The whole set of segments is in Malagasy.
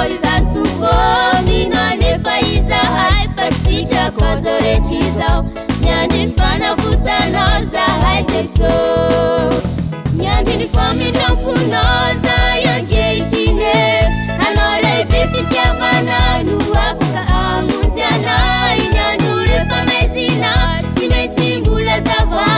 izantuko minane izahay pasitrako zao rehetra izao miandry ny fanavotanao zahay Jeso miandry ny famindramponao zay angehitrine anao ray be fitiavana no afaka amonjy anay ny andro rehefa maizina tsy maintsy mbola zava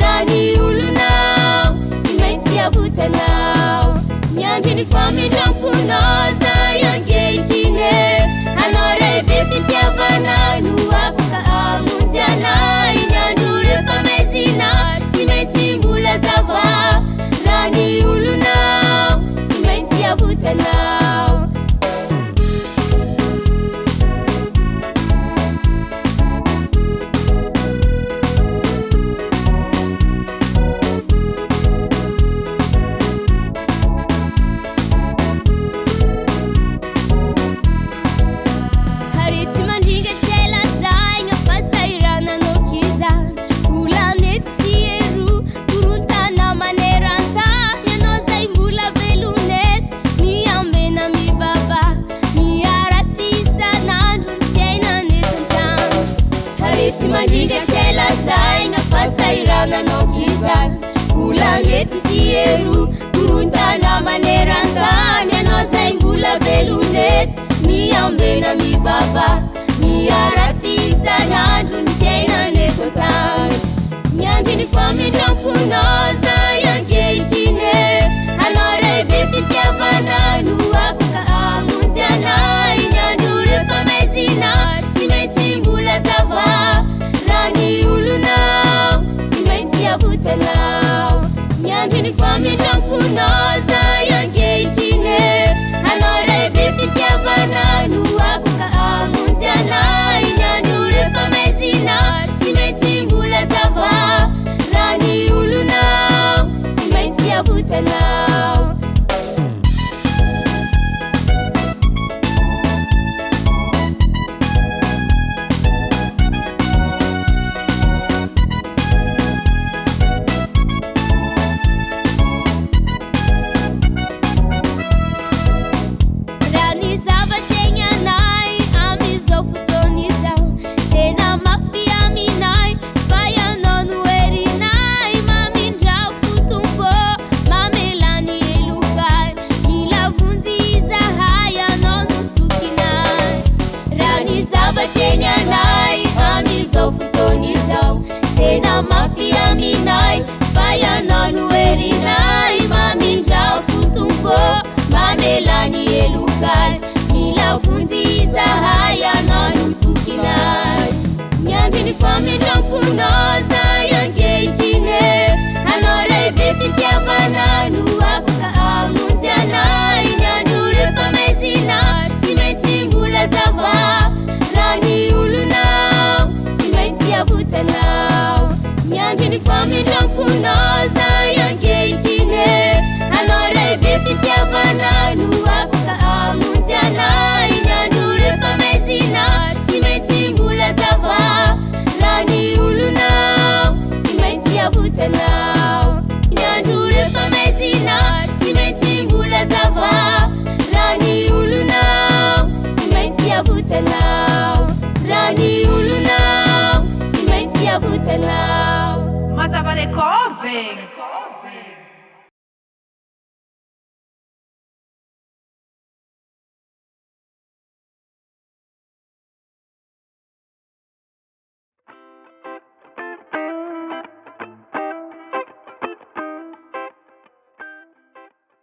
raha ny olonao tsy maintsy avotanao miandry ny famindramponao zay angehitrine anao ray be fitiavana no afaka amonjy anay ny andro rehefa maizina tsy maintsy mbola zava raha ny olonao tsy maintsy avotanao mandingatsela zay nafasahirananao kizany volane tsisy ero korontana manerantany anao zay mbola veloneto miambena mivava miaratsy isan'andro ny fiainan'eto tany miandry ny famindramponao zay angehitrine anao ray be fitiavana no afaka amonjy anay ny andro rehefa maizina tsy maintsy mbola zava raha ny olonao tsy maintsy avotanao miandry ny famindramponao zay angehitrine anao ray be fitiavana no afaka amonjy anay ny andro rehefa maizina tsy maintsy mbola zava raha ny olonao tsy maintsy avotanao tena mafy aminay fa ianao no erinay mamindrao fotompo mamelany elokay mila vonjy izahay ianao no tokinay miandry ny famindramponao zay angehitrine anao ray be fitiavana no afaka amonjy anay ny andro rehefa maizina tsy maintsy mbola zava raha ny olonao tsy maintsy avotanao miandry ny famindramponao zay angehitrine anao ray be fitiavana no afaka amonjy anay ny andro rehefa maizina tsy maintsy mbola zava raha ny olonao tsy maintsy avotanao ny andro rehefa maizina tsy maintsy mbola zava raha ny olonao tsy maintsy avotanao raha ny olonao tsy maintsy avotanao Mazava Records, hein?